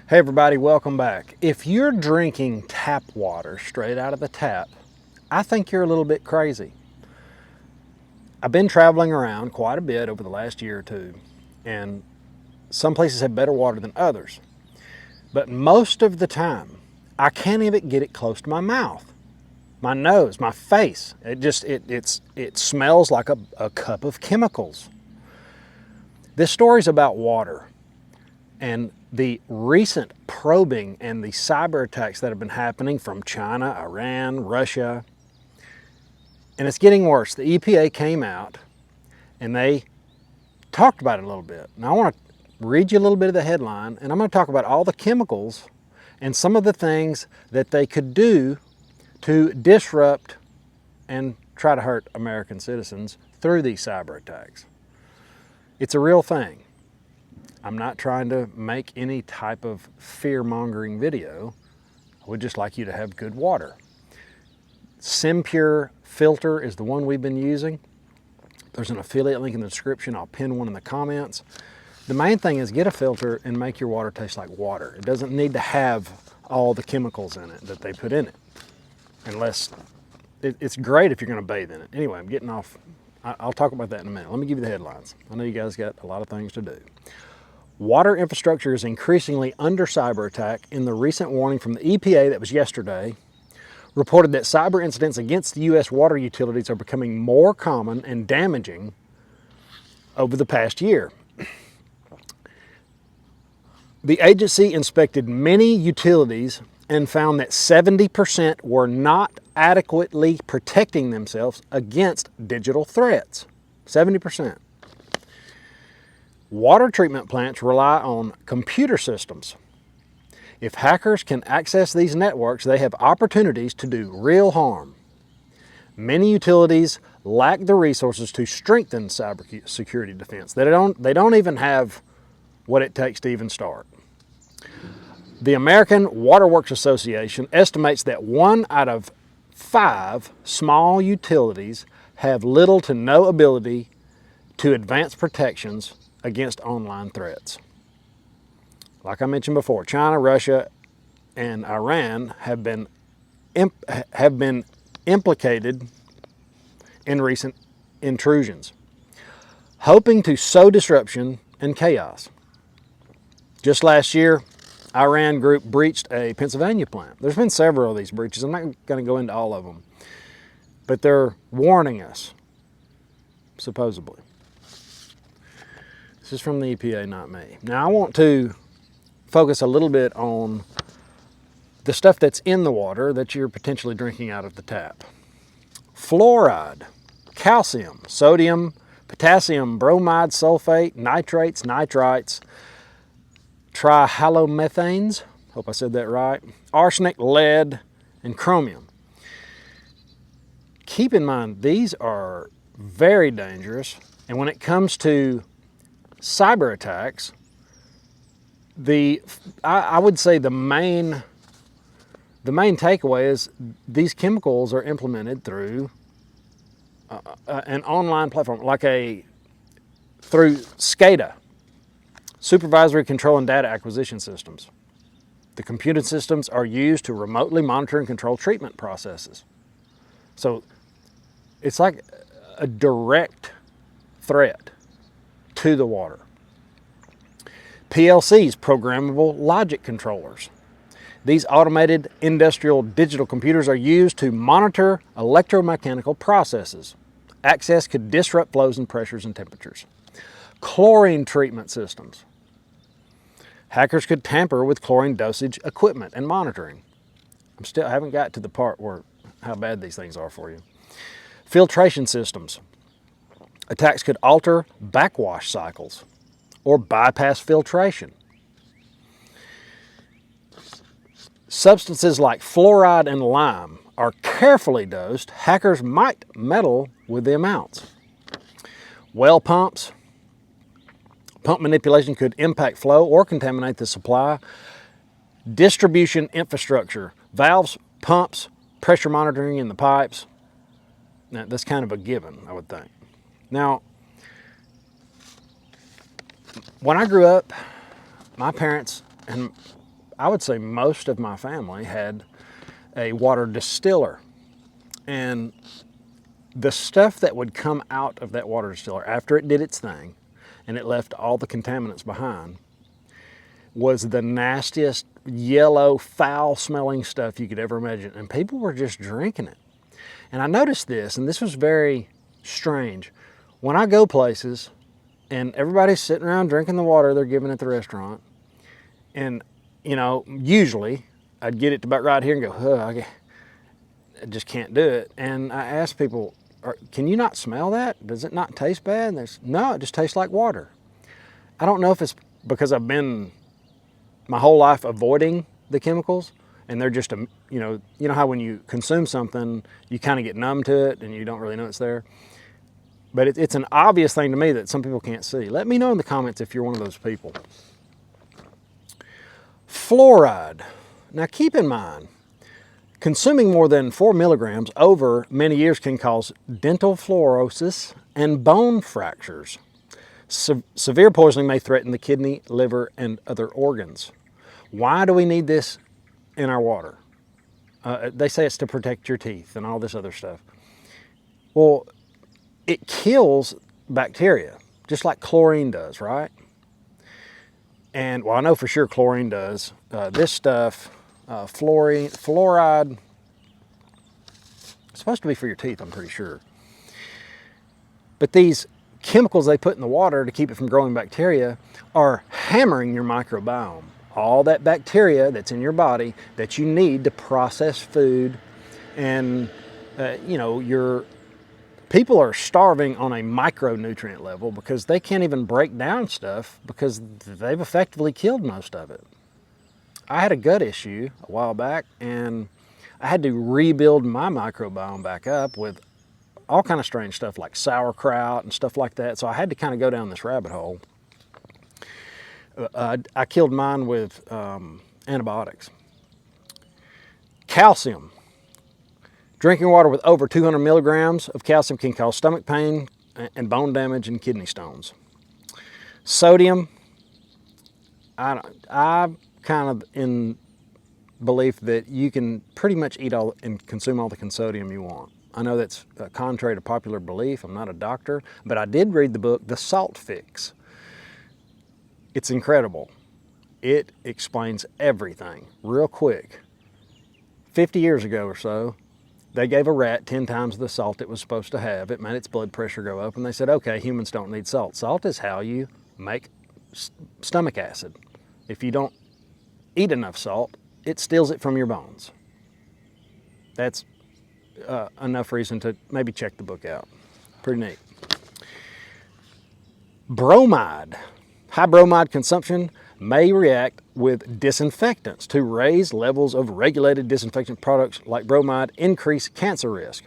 Hey everybody, welcome back. If you're drinking tap water straight out of the tap, I think you're a little bit crazy. I've been traveling around quite a bit over the last year or two, and some places have better water than others. But most of the time, I can't even get it close to my mouth, my nose, my face. It smells like a cup of chemicals. This story's about water and the recent probing and the cyber attacks that have been happening from China, Iran, Russia, and it's getting worse. The EPA came out and they talked about it a little bit. Now I want to read you a little bit of the headline, and I'm going to talk about all the chemicals and some of the things that they could do to disrupt and try to hurt American citizens through these cyber attacks. It's a real thing. I'm not trying to make any type of fear-mongering video. I would just like you to have good water. Simpure filter is the one we've been using. There's an affiliate link in the description. I'll pin one in the comments. The main thing is get a filter and make your water taste like water. It doesn't need to have all the chemicals in it that they put in it. Unless, it's great if you're going to bathe in it. Anyway, I'm getting off. I'll talk about that in a minute. Let me give you the headlines. I know you guys got a lot of things to do. Water infrastructure is increasingly under cyber attack. In the recent warning from the EPA that was yesterday, reported that cyber incidents against the U.S. water utilities are becoming more common and damaging over the past year. The agency inspected many utilities and found that 70% were not adequately protecting themselves against digital threats. 70%. Water treatment plants rely on computer systems. If hackers can access these networks, they have opportunities to do real harm. Many utilities lack the resources to strengthen cybersecurity defense. They don't even have what it takes to even start. The American Water Works Association estimates that 1 out of 5 small utilities have little to no ability to advance protections against online threats. Like I mentioned before, China, Russia, and Iran have been implicated in recent intrusions, hoping to sow disruption and chaos. Just last year, Iran group breached a Pennsylvania plant. There's been several of these breaches. I'm not going to go into all of them, but they're warning us, supposedly. This is from the EPA, not me. Now I want to focus a little bit on the stuff that's in the water that you're potentially drinking out of the tap. Fluoride, calcium, sodium, potassium, bromide, sulfate, nitrates, nitrites, trihalomethanes, hope I said that right, arsenic, lead, and chromium. Keep in mind, these are very dangerous, and when it comes to cyber attacks, I would say the main takeaway is these chemicals are implemented through an online platform, through SCADA, Supervisory Control and Data Acquisition Systems. The computer systems are used to remotely monitor and control treatment processes. So it's like a direct threat to the water. PLCs, programmable logic controllers. These automated industrial digital computers are used to monitor electromechanical processes. Access could disrupt flows and pressures and temperatures. Chlorine treatment systems. Hackers could tamper with chlorine dosage equipment and monitoring. I haven't got to the part where how bad these things are for you. Filtration systems. Attacks could alter backwash cycles or bypass filtration. Substances like fluoride and lime are carefully dosed. Hackers might meddle with the amounts. Well pumps. Pump manipulation could impact flow or contaminate the supply. Distribution infrastructure. Valves, pumps, pressure monitoring in the pipes. Now, that's kind of a given, I would think. Now, when I grew up, my parents and I would say most of my family had a water distiller. And the stuff that would come out of that water distiller after it did its thing and it left all the contaminants behind was the nastiest, yellow, foul-smelling stuff you could ever imagine. And people were just drinking it. And I noticed this, and this was very strange. When I go places and everybody's sitting around drinking the water they're giving at the restaurant, and, you know, usually I'd get it to about right here and go, I just can't do it. And I asked people, can you not smell that? Does it not taste bad? And they said, no, it just tastes like water. I don't know if it's because I've been my whole life avoiding the chemicals, and they're just, you know how when you consume something, you kind of get numb to it and you don't really know it's there. But it's an obvious thing to me that some people can't see. Let me know in the comments if you're one of those people. Fluoride. Now keep in mind, consuming more than 4 milligrams over many years can cause dental fluorosis and bone fractures. Severe poisoning may threaten the kidney, liver, and other organs. Why do we need this in our water? They say it's to protect your teeth and all this other stuff. Well, it kills bacteria, just like chlorine does, right? And, well, I know for sure chlorine does. This stuff, fluoride, it's supposed to be for your teeth, I'm pretty sure. But these chemicals they put in the water to keep it from growing bacteria are hammering your microbiome. All that bacteria that's in your body that you need to process food, and your people are starving on a micronutrient level because they can't even break down stuff because they've effectively killed most of it. I had a gut issue a while back, and I had to rebuild my microbiome back up with all kind of strange stuff like sauerkraut and stuff like that. So I had to kind of go down this rabbit hole. I killed mine with antibiotics. Calcium. Drinking water with over 200 milligrams of calcium can cause stomach pain and bone damage and kidney stones. Sodium. I'm kind of in belief that you can pretty much eat all and consume all the sodium you want. I know that's contrary to popular belief. I'm not a doctor, but I did read the book, The Salt Fix. It's incredible. It explains everything real quick. 50 years ago or so, they gave a rat 10 times the salt it was supposed to have. It made its blood pressure go up, and they said, okay, humans don't need salt. Salt is how you make stomach acid. If you don't eat enough salt, it steals it from your bones. That's enough reason to maybe check the book out. Pretty neat. Bromide. High bromide consumption may react with disinfectants to raise levels of regulated disinfectant products like bromide, increase cancer risk.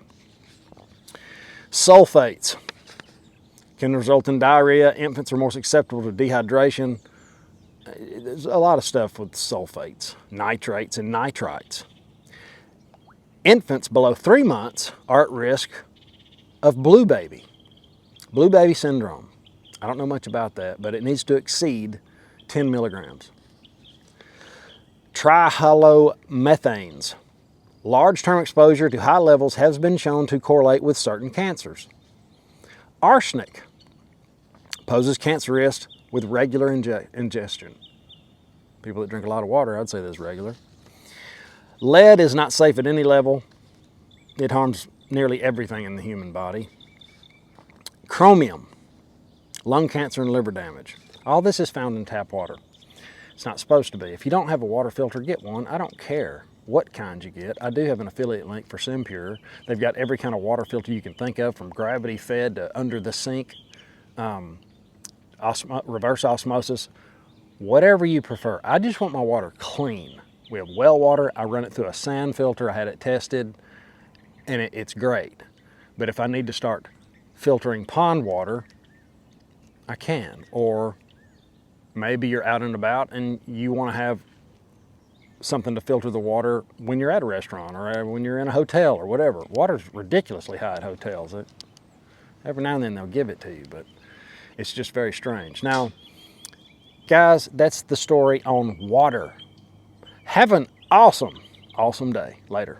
Sulfates can result in diarrhea. Infants are more susceptible to dehydration. There's a lot of stuff with sulfates, nitrates, and nitrites. Infants below 3 months are at risk of blue baby syndrome. I don't know much about that, but it needs to exceed 10 milligrams. Trihalomethanes. Large-term exposure to high levels has been shown to correlate with certain cancers. Arsenic poses cancer risk with regular ingestion. People that drink a lot of water, I'd say that's regular. Lead is not safe at any level. It harms nearly everything in the human body. Chromium, lung cancer and liver damage. All this is found in tap water. It's not supposed to be. If you don't have a water filter, get one. I don't care what kind you get. I do have an affiliate link for SimPure. They've got every kind of water filter you can think of, from gravity fed to under the sink, reverse osmosis, whatever you prefer. I just want my water clean. We have well water. I run it through a sand filter. I had it tested, and it's great. But if I need to start filtering pond water, I can. Or maybe you're out and about and you want to have something to filter the water when you're at a restaurant or when you're in a hotel or whatever. Water's ridiculously high at hotels. Every now and then they'll give it to you, but it's just very strange. Now, guys, that's the story on water. Have an awesome day. Later.